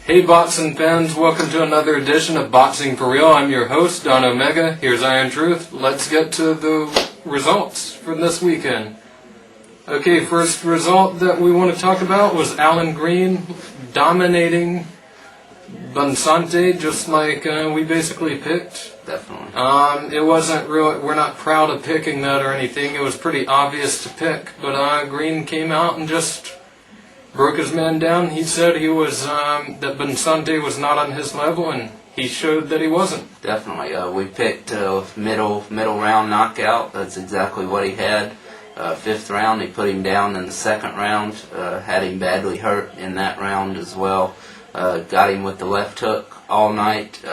Hey boxing fans, welcome to another edition of Boxing for Real. I'm your host, Don Omega. Here's Iron Truth. Let's get to the results from this weekend. Okay, first result that we want to talk about was Alan Green dominating Bonsante, just like we basically picked. Definitely. It wasn't real. We're not proud of picking that or anything. It was pretty obvious to pick, but Green came out and just broke his man down. He said he was that Bonsante was not on his level, and he showed that he wasn't. Definitely. We picked middle round knockout. That's exactly what he had. Fifth round, he put him down in the second round. Had him badly hurt in that round as well. Got him with the left hook all night.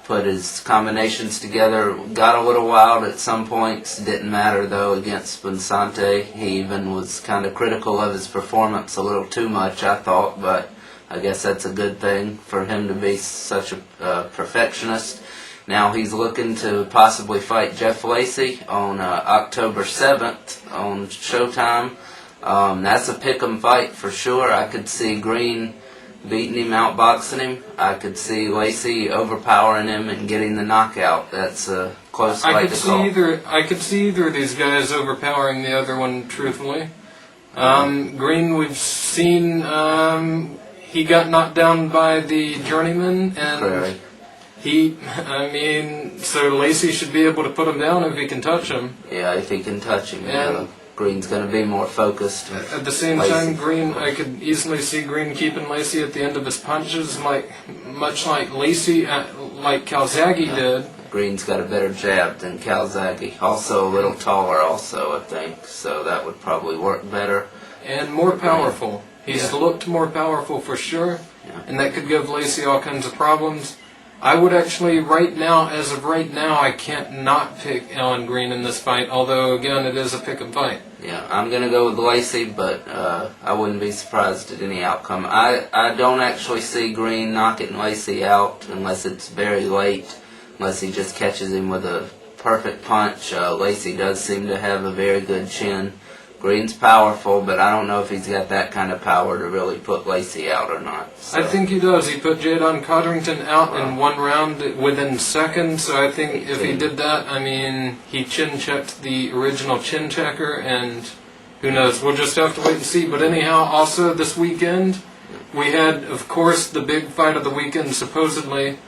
Put his combinations together. Got a little wild at some points. Didn't matter though against Bonsante. He even was kind of critical of his performance a little too much, I thought. But I guess that's a good thing for him to be such a perfectionist. Now he's looking to possibly fight Jeff Lacey on October 7th on Showtime. That's a pick'em fight for sure. I could see Green beating him, outboxing him. I could see Lacey overpowering him and getting the knockout. That's a close fight to call. I could see either of these guys overpowering the other one, truthfully. Green, we've seen he got knocked down by the journeyman, and so Lacey should be able to put him down if he can touch him. Yeah, if he can touch him. Green's going to be more focused. At the same time, Green, I could easily see Green keeping Lacey at the end of his punches, much like Lacey, like Calzaghe did. Green's got a better jab than Calzaghe. Also a little taller, I think. So that would probably work better. And more powerful. He's looked more powerful for sure, and that could give Lacey all kinds of problems. I would actually, as of right now, I can't not pick Alan Green in this fight, although, again, it is a pick-em fight. Yeah, I'm going to go with Lacey, but I wouldn't be surprised at any outcome. I don't actually see Green knocking Lacey out unless it's very late, unless he just catches him with a perfect punch. Lacey does seem to have a very good chin. Green's powerful, but I don't know if he's got that kind of power to really put Lacey out or not. So. I think he does. He put Jadon Codrington out in one round within seconds, so I think if he did that, he chin-checked the original chin-checker, and who knows, we'll just have to wait and see. But anyhow, also this weekend, we had, of course, the big fight of the weekend, supposedly.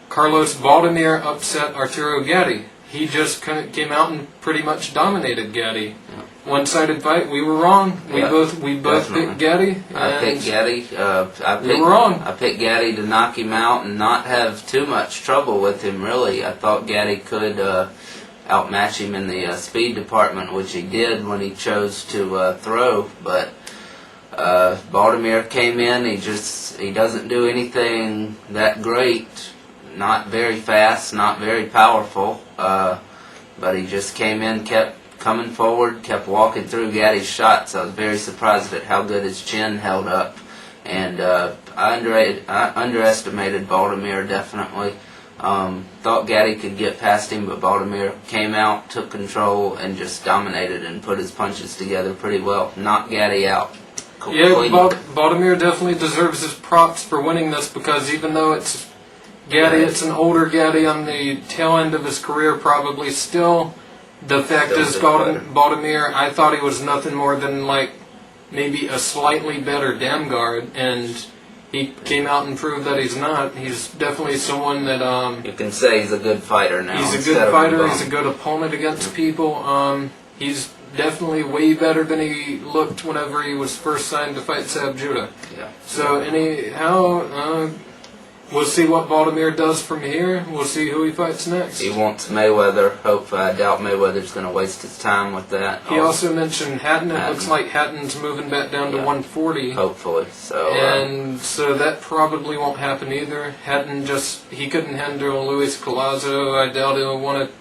Carlos Baldomir upset Arturo Gatti. He just came out and pretty much dominated Gatti. One-sided fight. We were wrong. We both picked Gatti. I picked Gatti. We were wrong. I picked Gatti to knock him out and not have too much trouble with him. Really, I thought Gatti could outmatch him in the speed department, which he did when he chose to throw. But Baldomir came in. He doesn't do anything that great. Not very fast. Not very powerful. But he just came in, kept coming forward, kept walking through Gatti's shots. I was very surprised at how good his chin held up, and I underestimated Baldomir definitely. Thought Gatti could get past him, but Baldomir came out, took control, and just dominated and put his punches together pretty well. Knocked Gatti out. Yeah, Baldomir definitely deserves his props for winning this, because even though it's Gatti, it's an older Gatti on the tail end of his career, probably still. The fact is, Baldomir, I thought he was nothing more than maybe a slightly better dam guard, and he came out and proved that he's not. He's definitely someone that... you can say he's a good fighter now. He's a good fighter. He's a good opponent against people. He's definitely way better than he looked whenever he was first signed to fight Sab Judah. Yeah. So anyhow... we'll see what Baldomir does from here. We'll see who he fights next. He wants Mayweather. I doubt Mayweather's going to waste his time with that. He also mentioned Hatton. It looks like Hatton's moving back down to 140. Hopefully. So that probably won't happen either. Hatton he couldn't handle Luis Collazo. I doubt he'll want to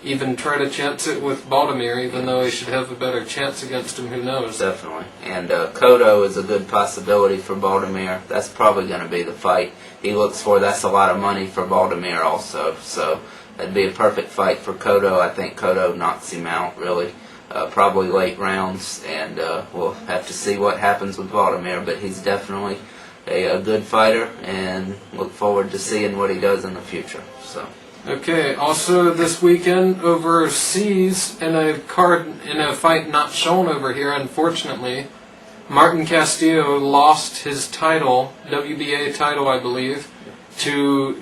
even try to chance it with Baldomir, even though he should have a better chance against him. Who knows? Definitely. And Cotto is a good possibility for Baldomir. That's probably going to be the fight he looks for. That's a lot of money for Baldomir also. So that'd be a perfect fight for Cotto. I think Cotto knocks him out, really. Probably late rounds, and we'll have to see what happens with Baldomir, but he's definitely a good fighter, and look forward to seeing what he does in the future. So. Okay, also this weekend overseas, in a fight not shown over here, unfortunately, Martin Castillo lost his title, WBA title, I believe, to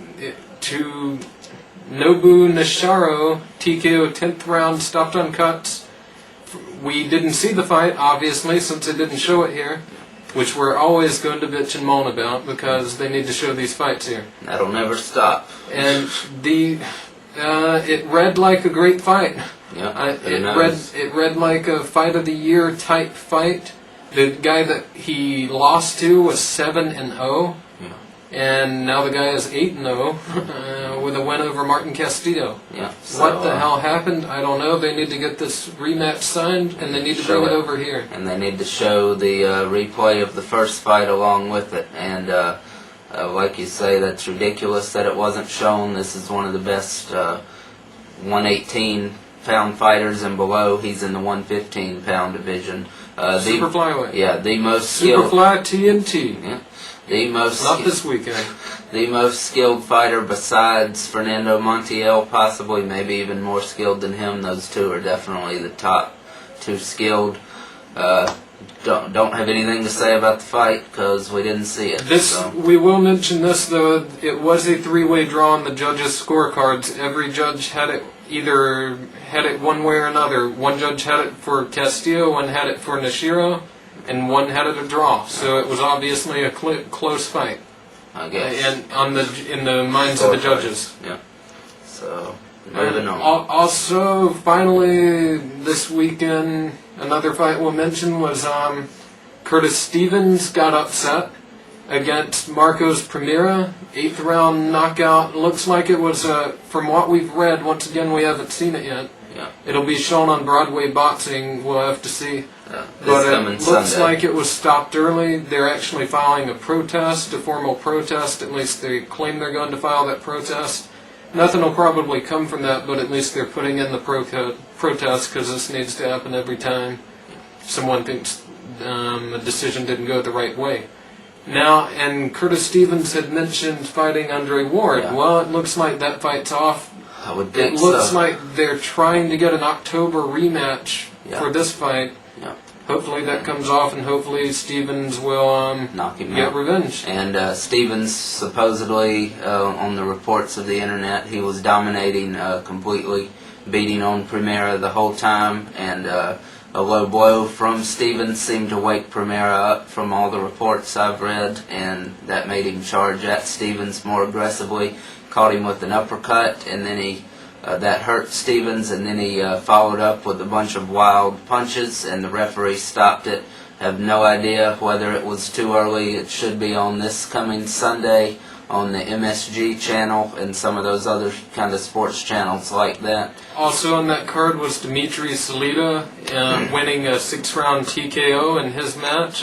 Nobu Nisharo, TKO 10th round, stopped on cuts. We didn't see the fight, obviously, since it didn't show it here, which we're always going to bitch and moan about because they need to show these fights here. That'll never stop. And it read like a great fight. Yeah, it read like a fight of the year type fight. The guy that he lost to was 7-0, and now the guy is 8-0 with a win over Martin Castillo. Yeah. So, what the hell happened? I don't know. They need to get this rematch signed, and they need to bring it over here. And they need to show the replay of the first fight along with it. And like you say, that's ridiculous that it wasn't shown. This is one of the best 118-pound fighters and below. He's in the 115-pound division. Super flyweight. Yeah, the most skilled. Superfly TNT. Yeah, the most. Not this weekend. The most skilled fighter besides Fernando Montiel, possibly, maybe even more skilled than him. Those two are definitely the top two skilled. Don't have anything to say about the fight because we didn't see it. We will mention this though. It was a three-way draw on the judges' scorecards. Every judge had it one way or another. One judge had it for Castillo, one had it for Nishiro, and one had it a draw. So it was obviously a close fight. I guess. And in the minds of the judges. Yeah. So moving on. Also, finally, this weekend, another fight we'll mention was Curtis Stevens got upset against Marcos Primera, 8th round knockout. Looks like it was, from what we've read, once again we haven't seen it yet. Yeah. It'll be shown on Broadway Boxing, we'll have to see. But it looks like it was stopped early. They're actually filing a protest, a formal protest. At least they claim they're going to file that protest. Nothing will probably come from that, but at least they're putting in the protest because this needs to happen every time someone thinks a decision didn't go the right way. Now, and Curtis Stevens had mentioned fighting Andre Ward. Yeah. Well, it looks like that fight's off. I would think it looks like they're trying to get an October rematch for this fight. Yeah. Hopefully that comes off, and hopefully Stevens will knock him get out. revenge. And Stevens, supposedly, on the reports of the internet, he was dominating completely, beating on Primera the whole time, and a low blow from Stevens seemed to wake Primera up from all the reports I've read, and that made him charge at Stevens more aggressively, caught him with an uppercut, and then he that hurt Stevens, and then he followed up with a bunch of wild punches, and the referee stopped it. Have no idea whether it was too early. It should be on this coming Sunday on the MSG channel and some of those other kind of sports channels like that. Also on that card was Dimitri Salita winning a 6-round TKO in his match.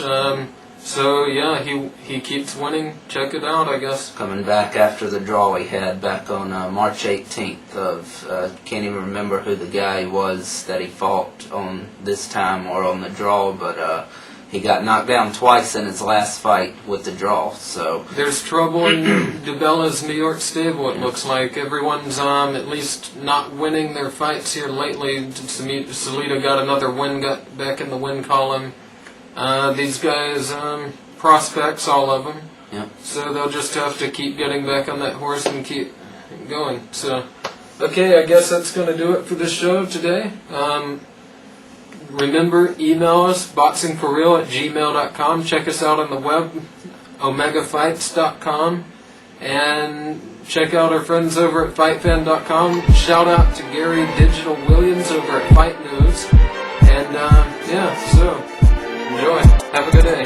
So yeah, he keeps winning. Check it out, I guess. Coming back after the draw he had back on March 18th can't even remember who the guy was that he fought on this time or on the draw, but he got knocked down twice in his last fight with the draw. So there's trouble in DiBella's New York stable. It looks like everyone's at least not winning their fights here lately. Salita got another win, got back in the win column. These guys, prospects, all of them. Yeah. So they'll just have to keep getting back on that horse and keep going. So, okay, I guess that's going to do it for this show today. Remember, email us, boxingforreal@gmail.com. Check us out on the web, omegafights.com. And check out our friends over at fightfan.com. Shout out to Gary Digital Williams over at Fight News. And, so... enjoy. Have a good day.